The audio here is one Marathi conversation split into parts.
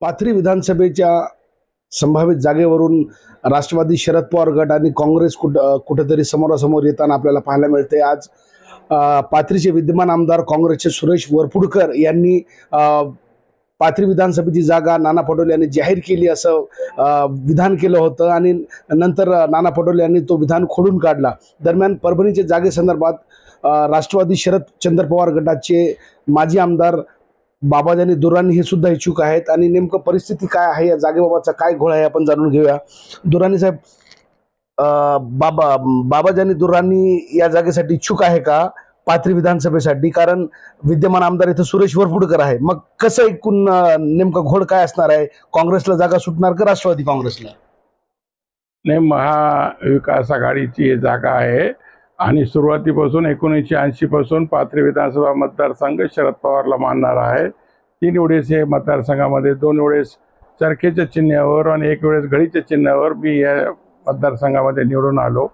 पाथरी विधानसभेच्या संभावित जागेवरून राष्ट्रवादी शरद पवार गट आणि काँग्रेस कुठेतरी समोरासमोर येताना आपल्याला पाहायला मिळते। आज पाथरीचे विद्यमान आमदार काँग्रेसचे सुरेश वरपुडकर यांनी पाथरी विधानसभेची जागा नाना पटोले यांनी जाहीर केली असं विधान केलं होतं आणि नंतर नाना पटोले यांनी तो विधान खोडून काढला। दरम्यान परभणीच्या जागेसंदर्भात राष्ट्रवादी शरदचंद्र पवार गटाचे माजी आमदार बाबाजानी दुर्राणी हे सुद्धा इच्छुक आहेत आणि नेमकं परिस्थिती काय आहे, या जागेबाबतचा काय घोळ आहे आपण जाणून घेऊया। दुर्राणी साहेब, बाबाजानी दुर्राणी या जागेसाठी इच्छुक आहे का पाथरी विधानसभेसाठी? कारण विद्यमान आमदार इथं सुरेश वरपुडकर आहे, मग कसं एकूण नेमकं घोळ काय असणार आहे? काँग्रेसला जागा सुटणार का राष्ट्रवादी काँग्रेसला? नाही, महाविकास आघाडीची जागा आहे आणि सुरुवातीपासून 1980 पासून पाथरी विधानसभा मतदारसंघ शरद पवारला मानणार आहे। 3 वेळेस हे मतदारसंघामध्ये 2 वेळेस चरखेच्या चिन्हावर आणि 1 वेळेस घडीच्या चिन्हावर मी या मतदारसंघामध्ये निवडून आलो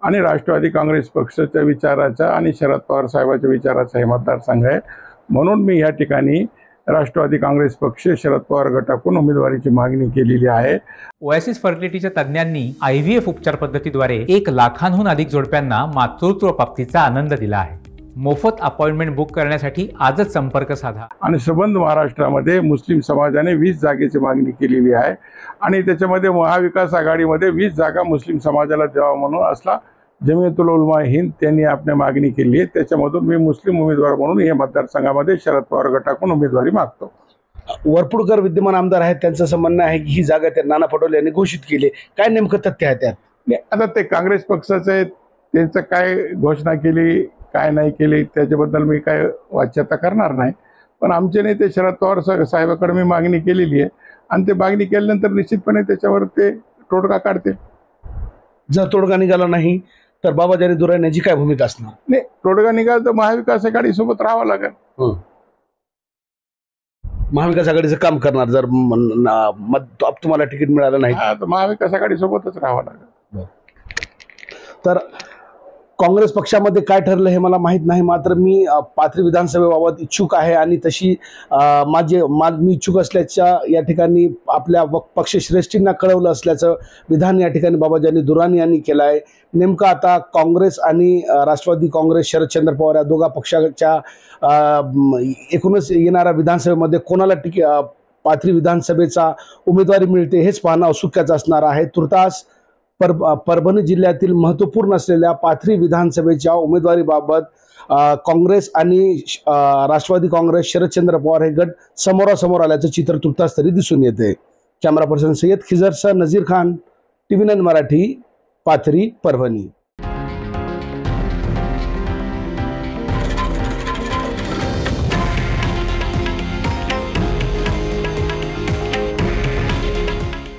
आणि राष्ट्रवादी काँग्रेस पक्षाच्या विचाराचा आणि शरद पवार साहेबांच्या विचाराचा हे मतदारसंघ आहे, म्हणून मी या ठिकाणी राष्ट्रवादी काँग्रेस पक्ष शरद पवार गटाकडून उमेदवारीची मागणी केलेली आहे। ओएसिस फर्टिलिटीच्या तज्ञांनी IVF उपचार पद्धतीद्वारे 1 लाखांहून अधिक जोडप्यांना मातृत्व प्राप्तीचा आनंद दिला आहे। मोफत अपॉइंटमेंट बुक करण्यासाठी आजच संपर्क साधा। आणि संबंध महाराष्ट्रामध्ये मुस्लिम समाजाने 20 जागेची मागणी केलेली आहे आणि त्याच्यामध्ये महाविकास आघाडीमध्ये 20 जागा मुस्लिम समाजाला द्यावा म्हणून असला जमियतुल उलमा हिंद त्यांनी आपली मागणी केली आहे। त्याच्यामधून मी मुस्लिम उमेदवार म्हणून या मतदारसंघामध्ये शरद पवार गटाकडून उमेदवारी मागतो। वरपुडकर विद्यमान आमदार आहेत, त्यांचं असं म्हणणं आहे की ही जागा त्या नाना पटोले यांनी घोषित केली। काय नेमकं तथ्य आहे त्यात? आता ते काँग्रेस पक्षाचं आहे, त्यांचं काय घोषणा केली काय नाही केली त्याच्याबद्दल मी काय वाच्यता करणार नाही, पण आमचे नेते शरद पवार साहेबांकडे मी मागणी केलेली आहे आणि ते मागणी केल्यानंतर निश्चितपणे त्याच्यावर ते तोडगा काढते। जर तोडगा निघाला नाही तर बाबाजानी दुर्राणी यांची काय भूमिका असणार? नाही, तोडगा निघाला तर महाविकास आघाडी सोबत राहावं लागेल। महाविकास आघाडीचं काम करणार जर तुम्हाला तिकीट मिळालं नाही तर महाविकास आघाडी सोबतच राहावं लागेल। तर काँग्रेस पक्षामध्ये काय ठरलं हे मला माहीत नाही, मात्र मी पाथरी विधानसभेबाबत इच्छुक आहे आणि तशी मी इच्छुक असल्याच्या या ठिकाणी आपल्या पक्षश्रेष्ठींना कळवलं असल्याचं विधान या ठिकाणी बाबाजानी दुर्राणी यांनी केलं आहे। नेमकं आता काँग्रेस आणि राष्ट्रवादी काँग्रेस शरदचंद्र पवार या दोघा पक्षाच्या एकूणच येणाऱ्या विधानसभेमध्ये कोणाला पाथरी विधानसभेचा उमेदवारी मिळते हेच पाहणं औत्सुक्याचं असणार आहे। तुर्तास परभणी जिल्ह्यातील महत्त्वपूर्ण असलेल्या पाथरी विधानसभेच्या उमेदवारीबाबत काँग्रेस आणि राष्ट्रवादी काँग्रेस शरदचंद्र पवार हे गट समोरासमोर आल्याचं चित्र तुर्तास तरी दिसून येते। कॅमेरा पर्सन सय्यद खिजरसह नजीर खान, TV9 मराठी, पाथरी, परभणी।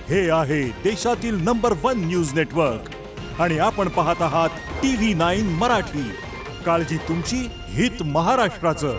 हे आहे देशातील नंबर 1 न्यूज नेटवर्क आणि आपण पाहत आहात TV9 मराठी। काळजी तुमची, हित महाराष्ट्राचं।